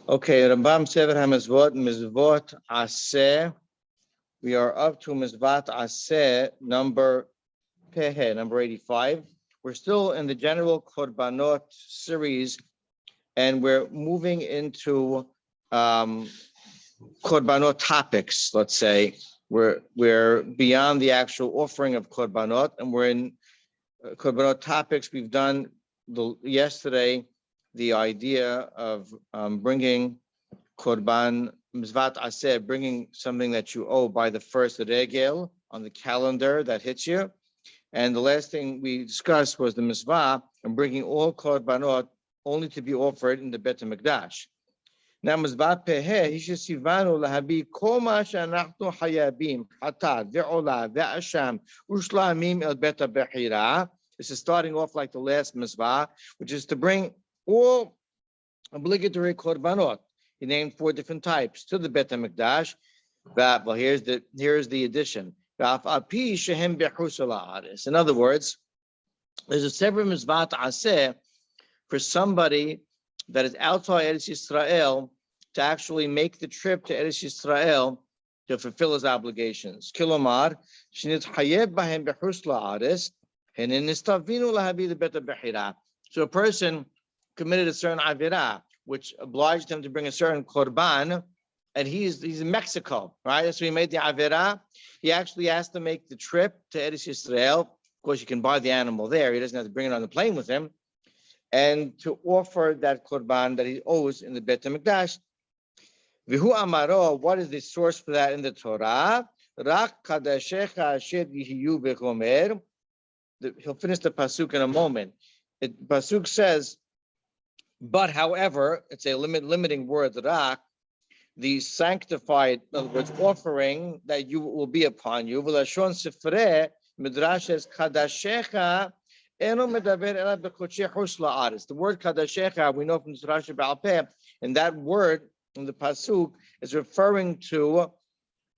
Okay, Rambam Sefer HaMizvot, Misvot Aseh. We are up to Misvat Aseh, number 85. We're still in the general Korbanot series, and we're moving into Korbanot topics, let's say. We're beyond the actual offering of Korbanot, and we're in Korbanot topics. We've done yesterday the idea of bringing Korban Misvat Aseh, bringing something that you owe by the first regel on the calendar that hits you. And the last thing we discussed was the Misvah and bringing all Korbanot only to be offered in the Bet HaMikdash. Now, Misvah Peheh, Hishesivanu lahabi kol ma she'anachnu hayabim, hatat, ve'olah, ve'asham, ushlamim el Bet HaBechira. This is starting off like the last Misvah, which is to bring all obligatory Korbanot. He named 4 different types to the Bet HaMikdash. Well, here's the addition. In other words, there's a separate Misvat Aseh for somebody that is outside Eretz Yisrael to actually make the trip to Eretz Yisrael to fulfill his obligations. Kilomar, so a person committed a certain avirah, which obliged him to bring a certain korban, and he's in Mexico, right? So he made the avirah. He actually has to make the trip to Eretz Yisrael. Of course, you can buy the animal there. He doesn't have to bring it on the plane with him, and to offer that korban that he owes in the Bet HaMikdash. Vihu amaro, what is the source for that in the Torah? Rak kadashecha asher yihiyu bechomer. He'll finish the pasuk in a moment. Pasuk says, but however, it's a limiting word, rak, the sanctified, in other words, offering that you will be upon you. V'lashon Sefer midrash says kadashecha eno medaber ela b'chodshei chush la'aretz. The word kadashecha we know from the Rashi Ba'al Peh, and that word in the pasuk is referring to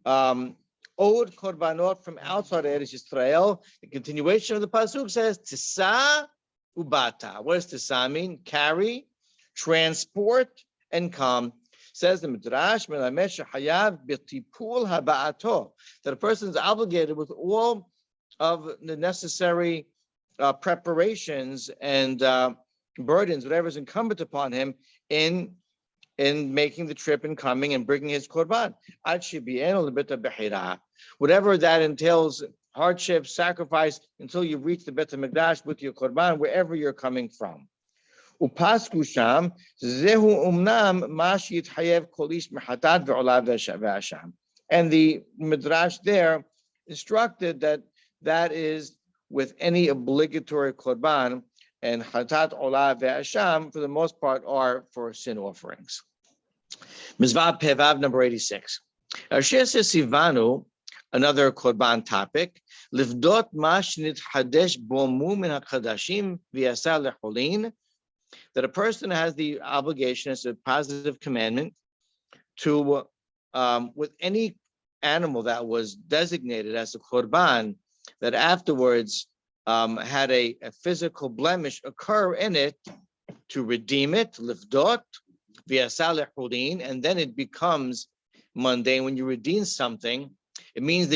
owed korbanot from outside Eretz Yisrael. The continuation of the pasuk says tisa ubata. What does tisa mean? Carry, transport, and come. Says the Midrash, that a person is obligated with all of the necessary preparations and burdens, whatever is incumbent upon him in making the trip and coming and bringing his korban. Whatever that entails, hardship, sacrifice, until you reach the Bet HaMikdash with your korban, wherever you're coming from. Upasku sham zehu umnam ma sheyitchayev kol ish mechatat ve'olav ve'asham. And the midrash there instructed that is with any obligatory korban, and chatat, olav, ve'asham for the most part are for sin offerings. Mizvah Pevav number 86. Sivanu, another korban topic. Livdot ma shnitchadesh bo mu min hachadashim v'yasa lecholin. That a person has the obligation, as a positive commandment, to, with any animal that was designated as a korban, that afterwards had a physical blemish occur in it, to redeem it, lifdot, v'yasa lecholin, and then it becomes mundane. When you redeem something, it means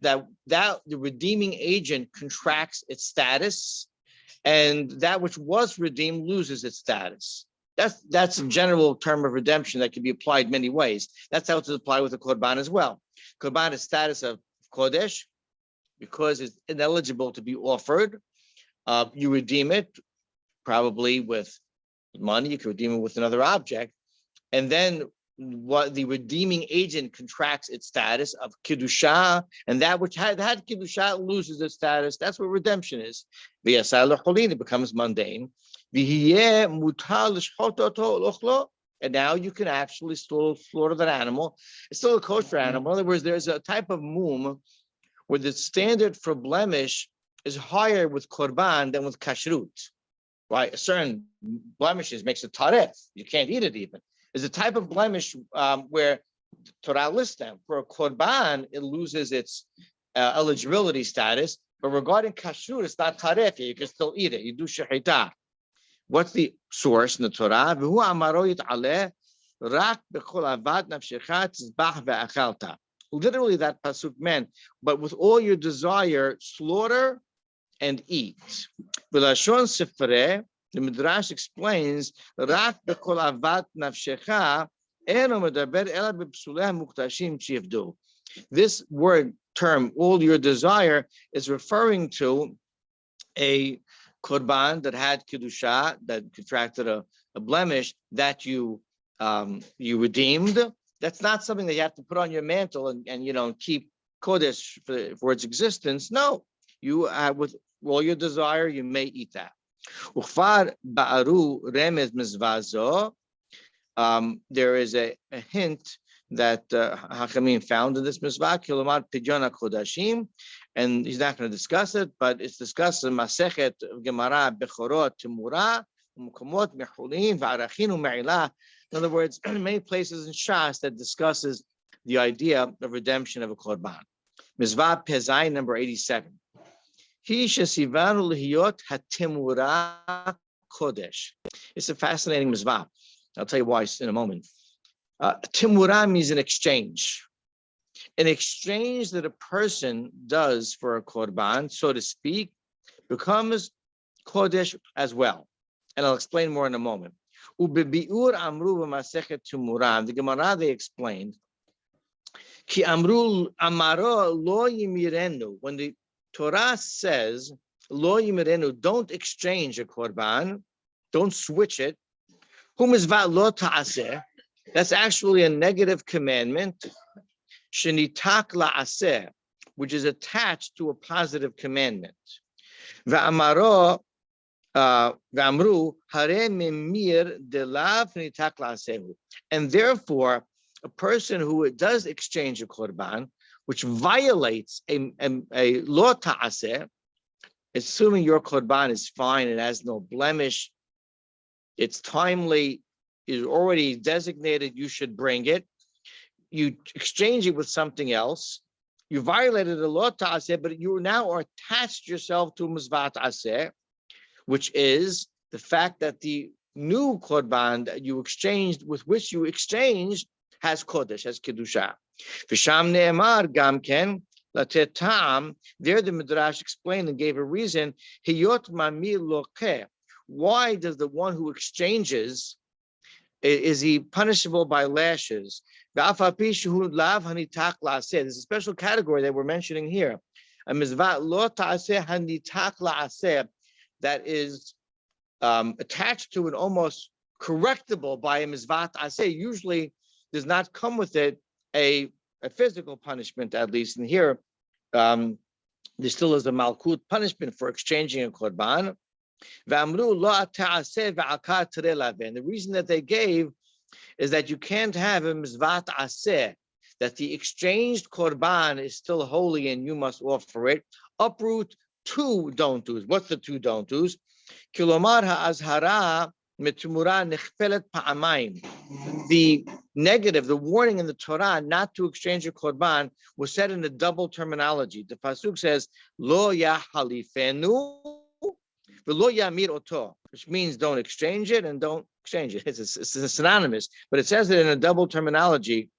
that the redeeming agent contracts its status, and that which was redeemed loses its status. That's a general term of redemption that can be applied many ways. That's how it's applied with the korban as well. Korban is status of kodesh because it's ineligible to be offered. You redeem it probably with money. You could redeem it with another object, and then what the redeeming agent contracts its status of kiddusha, and that which had kiddusha loses its status. That's what redemption is. It becomes mundane. And now you can actually still slaughter that animal. It's still a kosher animal. In other words, there's a type of mum where the standard for blemish is higher with korban than with kashrut. Right? A certain blemishes makes it taref. You can't eat it even. There's a type of blemish where Torah lists them. For a korban, it loses its eligibility status. But regarding kashrut, it's not taref. You can still eat it. You do shechita. What's the source in the Torah? Rak b'chol avad nafshecha tizbach ve'achalta. Literally, that pasuk meant, but with all your desire, slaughter and eat. V'lashon Sefer, the Midrash explains, Rak b'chol avad nafshecha eno medaber ela b'psulei muktashim shivdu. This word term, all your desire, is referring to a korban that had kedusha, that contracted a blemish, that you redeemed. That's not something that you have to put on your mantle and keep kodesh for its existence. No, you with all your desire, you may eat that. Uchfar ba'aru remez mizvazo. There is a hint that Hakamim found in this Misvot, Kilomar Pidyon HaKodashim, and he's not going to discuss it, but it's discussed in Masechet Gemara Bechorot Timura, Mukomot Mechulim, V'arachin U'Me'ilah. In other words, many places in Shas that discusses the idea of redemption of a Korban. Misvot Pezai number 87. Hi Shesivanu Lihiyot HaTimura Kodesh. It's a fascinating Misvot. I'll tell you why in a moment. Timura means an exchange. An exchange that a person does for a korban, so to speak, becomes kodesh as well. And I'll explain more in a moment. Ubebiur amru v'masechet timura. The Gemara, they explained, ki amru amaro lo yimirenu. When the Torah says lo yimirenu, don't exchange a korban, don't switch it. Hu mizvat lo ta'aseh. That's actually a negative commandment, shenitak la'aseh, which is attached to a positive commandment. V'amaro, v'amru, hare mimir delav nitak la'asehu. And therefore, a person who does exchange a korban, which violates a lo ta'aseh, assuming your korban is fine, it has no blemish, it's timely, is already designated, you should bring it. You exchange it with something else. You violated the law ta'aseh, but you now are attached yourself to Misvat aseh, which is the fact that the new korban that you exchanged, with which you exchanged, has kodesh, has kedusha. V'sham ne'emar gamken latet ta'am. There the Midrash explained and gave a reason. Hiyot mami lokeh. Why does the one who exchanges, is he punishable by lashes? There's a special category that we're mentioning here. A mizvat lo ta'aseh hanitak la'aseh, that is attached to and almost correctable by a mizvat aseh. Usually does not come with it a physical punishment, at least. And here, there still is a malkut punishment for exchanging a korban. And the reason that they gave is that you can't have a mizvat aseh, that the exchanged korban is still holy and you must offer it. Uproot two don't do's. What's the two don't do's? Kilomar ha'azhara metumura nechfelet pa'amayim. The negative, the warning in the Torah not to exchange a korban was said in a double terminology. The pasuk says, Lo yahalifenu, V'lo yamir oto, which means don't exchange it and don't exchange it. It's synonymous, but it says it in a double terminology.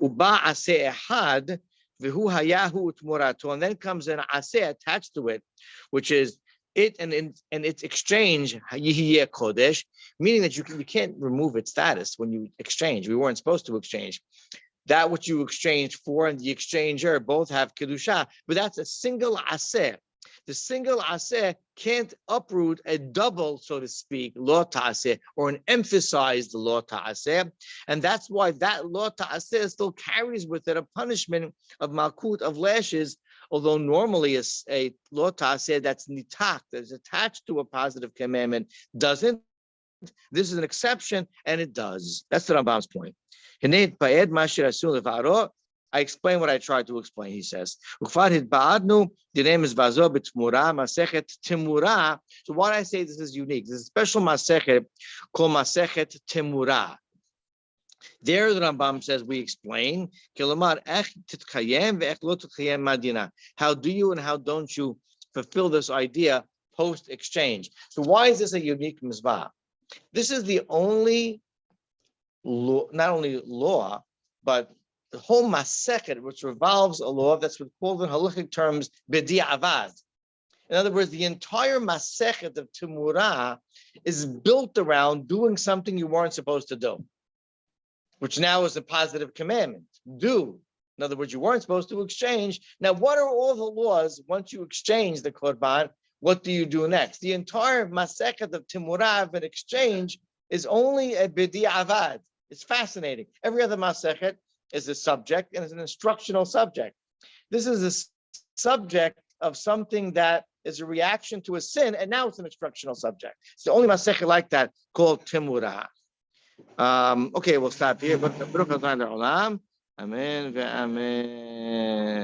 Uba aseh ehad v'hu hayahu utmurato, and then comes an aseh attached to it, which is it and its exchange yihiyeh kodesh, meaning that you can't remove its status when you exchange. We weren't supposed to exchange. That which you exchanged for and the exchanger both have kedusha, but that's a single aseh. The single aseh can't uproot a double, so to speak, lo ta'aseh, or an emphasized lo ta'aseh. And that's why that lo ta'aseh still carries with it a punishment of malkut, of lashes, although normally a lo ta'aseh that's nitak, that is attached to a positive commandment, doesn't. This is an exception, and it does. That's the Rambam's point. I explain what I tried to explain, he says. The name is Vazo b'Tmura, Masechet Timura. So why do I say this is unique? There's a special Masechet called Masechet Timura. There the Rambam says, we explain, how do you and how don't you fulfill this idea post-exchange? So why is this a unique Misvah? This is the only law, not only law, but the whole masechet, which revolves a law, that's what's called in halachic terms b'di'avad. In other words, the entire masechet of Timurah is built around doing something you weren't supposed to do, which now is a positive commandment. Do. In other words, you weren't supposed to exchange. Now, what are all the laws once you exchange the korban? What do you do next? The entire masechet of Timurah of an exchange is only a b'di'avad. It's fascinating. Every other masechet is a subject and it's an instructional subject. This is a subject of something that is a reaction to a sin, and now it's an instructional subject. It's the only masechet like that called Timurah. Okay, we'll stop here. But Amen. Amen.